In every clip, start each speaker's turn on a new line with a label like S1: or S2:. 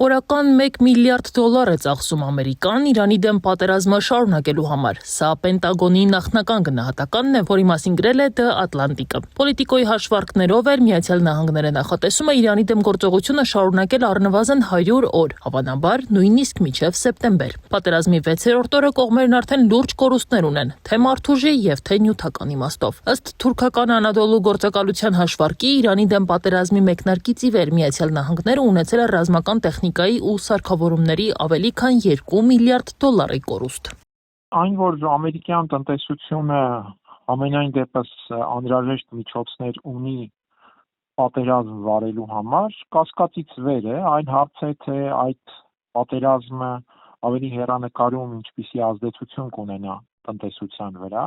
S1: Օրական $1 միլիարդ է ծախսում Ամերիկան Իրանի դեմ պատերազմը շարունակելու համար։ Սա Պենտագոնի նախնական գնահատականն է, որի մասին գրել է The Atlantic-ը։ Պոլիտիկոյի հաշվարկներով էր Միացյալ Նահանգները նախատեսում է Իրանի դեմ գործողությունը շարունակել առնվազն 100 օր, հավանաբար նույնիսկ մինչև սեպտեմբեր։ Պատերազմի 6-րդ օրը կողմերն արդեն լուրջ կորուստներ ունեն, թե մարդուժի եւ թե նյութական իմաստով։ Ըստ թուրքական Անադոլու գործակալության հաշվարկի Իրանի դեմ պատերազմի մեկնարկից ի վեր Միացյալ Նահանգները ունեցել է ռազմական տեխնիկայի ու սարքավորումների ավելի քան $2 միլիարդ կորուստ։
S2: Այն, որ ամերիկյան տնտեսությունը ամենայն դեպս անհրաժեշտ միջոցներ ունի պատերազմ վարելու համար, կասկածից վեր է, այն հարց է, թե այդ պատերազմը ավելի հեռանկարում ինչպիսի ազդեցություն կունենա տնտեսության վրա,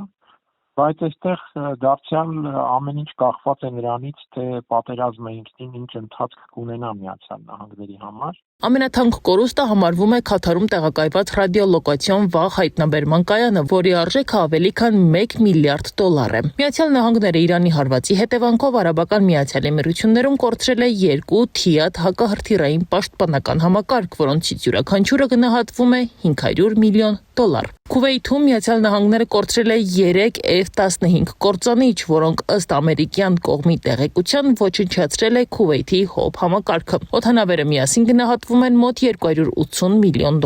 S2: բայց այստեղ դարձյալ ամեն ինչ կախված է նրանից, թե պատերազմը ինքնին ինչ ընթացք կունենա Միացյալ Նահանգների համար։
S1: Ամենաթանկ կորուստը համարվում է Քաթարում տեղակայված ռադիոլոկացիոն վաղ հայտնաբերման կայանը, որի արժեքը ավելի քան $1 միլիարդ է։ Միացյալ Նահանգները Իրանի հարվածի հետևանքով Արաբական Միացյալ Էմիրություններում կորցրել է 2 թիաթ հակահրթիռային պաշտպանական համակարգ, որոնցից յուրաքանչյուրը գնահատվում է $500 միլիոն։ Քուվեյթում Միացյալ Նահանգները կորցրել է 3 F-15 կործանիչ, որոնք ըստ ամերիկյան կողմի տեղեկության ոչնչացրել է Քուվեյթի ՀՕՊ համակարգը։ Օդանավերը միասին գնահատվում են մոտ $280 միլիոն։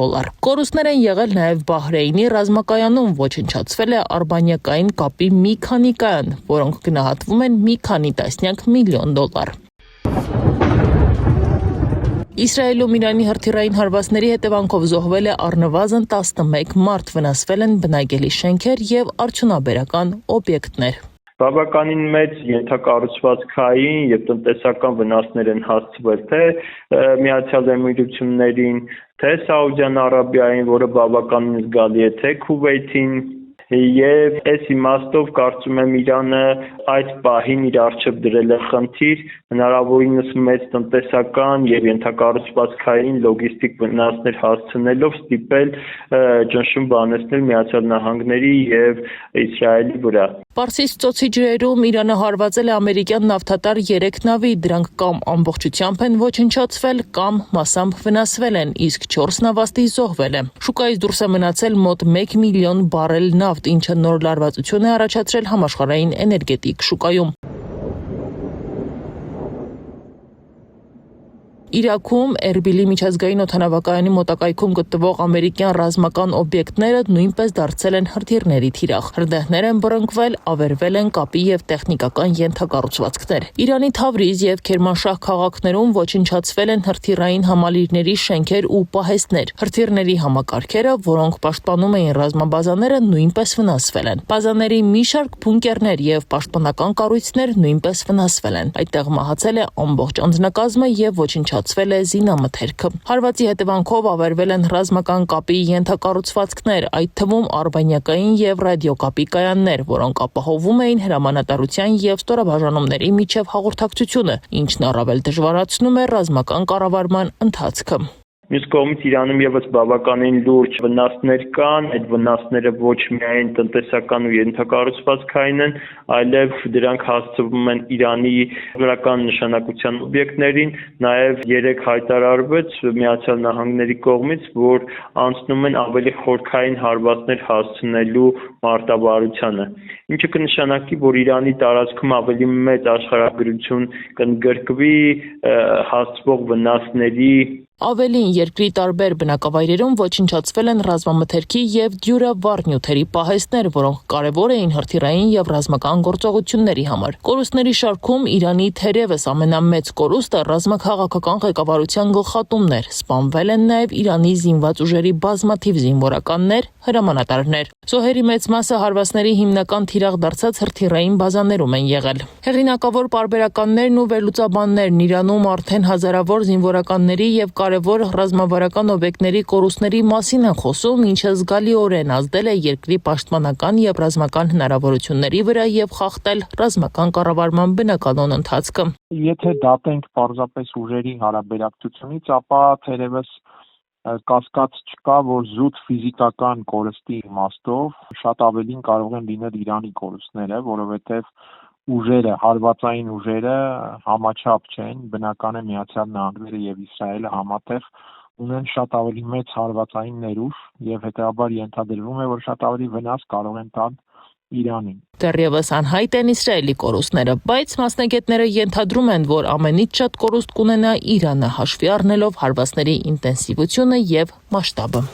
S1: Կորուստներ են եղել նաև Բահրեյնի ռազմակայանում, ոչնչացվել է արբանյակային կապի մի քանի կայան, որոնք գնահատվում են մի քանի տասնյակ միլիոն $։ Իսրայելում Իրանի հրթիռային հարվածների հետևանքով զոհվել է առնվազն 11 մարդ, վնասվել են բնակելի շենքեր եւ արդյունաբերական օբյեկտներ։
S3: Բավականին մեծ ենթակառուցվածքային եւ տնտեսական վնասներ են հասցվել թե Միացյալ Էմիրություններին, թե Սաուդյան Արաբիային, որը բավականին զգալի է, թե Քուվեյթին, եւ այս իմաստով կարծում եմ Իրանը այդ պահին իր առջև դրել է խնդիր հնարավորինս մեծ տնտեսական եւ ենթակառուցվածքային լոգիստիկ վնասներ հասցնելով ստիպել ճնշում բանեցնել Միացյալ Նահանգների եւ Իսրայելի վրա։
S1: Պարսից ծոցի ջրերում Իրանը հարվածել է ամերիկյան նավթատար 3 նավի, դրանք կամ ամբողջությամբ են ոչնչացվել, կամ մասամբ վնասվել են, իսկ 4 նավաստի զոհվել է։ Շուկայից դուրս է մնացել մոտ 1 միլիոն բարել նավթ, ինչը նոր լարվածություն է առաջացրել համաշխարհային էներգետիկ շուկայում։ Իրաքում Էրբիլի միջազգային օդանավակայանի մոտակայքում գտնվող ամերիկյան ռազմական օբյեկտները նույնպես դարձել են հրթիռների թիրախ։ Հրդեհներ են բռնկվել, ավերվել են կապի եւ տեխնիկական ենթակառուցվածքներ։ Իրանի Թավրիզ եւ Քերմանշահ քաղաքներում ոչնչացվել են հրթիռային համալիրների շենքեր ու պահեստներ։ Հրթիռների համակարգերը, որոնք պաշտպանում էին ռազմաբազաները, նույնպես վնասվել են։ Բազաների մի շարք բունկերներ եւ պաշտպանական կառույցներ նույնպես վնասվել են։ Այդտեղ մահացել է ամբողջ անձնակազմը եւ ոչնչացվել է զինամթերքը։ Հարվածի հետևանքով ավերվել են ռազմական կապի ենթակառուցվածքներ, այդ թվում արբանյակային եւ ռադիոկապի կայաններ, որոնք ապահովում էին հրամանատարության եւ ստորաբաժանումների միջև հաղորդակցությունը, ինչն առավել դժվարացնում է ռազմական կառավարման ընթացքը։
S3: Մյուս կողմից Իրանում եւս բավականին լուրջ վնասներ կան, այդ վնասները ոչ միայն տնտեսական ու ենթակառուցվածքային են, այլև դրանք հասցվում են Իրանի քաղաքական նշանակության օբյեկտներին, նաեւ 3 հայտարարվեց Միացյալ Նահանգների կողմից, որ անցնում են ավելի խորքային հարվածներ հասցնելու մարտավարությանը, ինչը կնշանակի, որ Իրանի տարածքում ավելի մեծ աշխարհագրություն կընդգրկվի հասցվող վնասների
S1: Ավելին, երկրի տարբեր բնակավայրերում ոչնչացվել են ռազմամթերքի եւ դյուրավառ նյութերի պահեստներ, որոնք կարեւոր էին հրթիռային եւ ռազմական գործողությունների համար։ Կորուստների շարքում Իրանի թերևս ամենամեծ կորուստը ռազմաքաղաքական ղեկավարության գլխատումն էր։ Սպանվել են նաեւ Իրանի զինված ուժերի բազմաթիվ զինվորականներ, հրամանատարներ։ Զոհերի մեծ մասը հարվածների հիմնական թիրախ դարձած հրթիռային բազաներում են եղել։ Հեղինակավոր պարբերականներն ու վերլուծաբաններն Իրանում արդեն հազարավոր զինվորականների եւ կարևոր ռազմավարական օբյեկտների կորուստների մասին են խոսում, ինչը զգալիորեն ազդել է երկրի պաշտպանական եւ ռազմական հնարավորությունների վրա եւ խախտել ռազմական կառավարման բնականոն ընթացքը։
S2: Եթե դատենք պարզապես ուժերի հարաբերակցությունից, ապա թերևս կասկած չկա, որ զուտ ֆիզիկական կորստի իմաստով շատ ավելին կարող են լինել Իրանի կորուստները, որովհետեւ ուժերը, հարվածային ուժերը համաչափ չեն, բնական է Միացյալ Նահանգները եւ Իսրայելը համատեղ ունեն շատ ավելի մեծ հարվածային ներուժ եւ հետեւաբար ենթադրվում է, որ շատ ավելի վնաս կարող են տալ Իրանին։
S1: Դեռևս անհայտ են Իսրայելի կորուստները, բայց մասնագետները ենթադրում են, որ ամենից շատ կորուստ կունենա Իրանը, հաշվի առնելով հարվածների ինտենսիվությունը եւ մասշտաբը։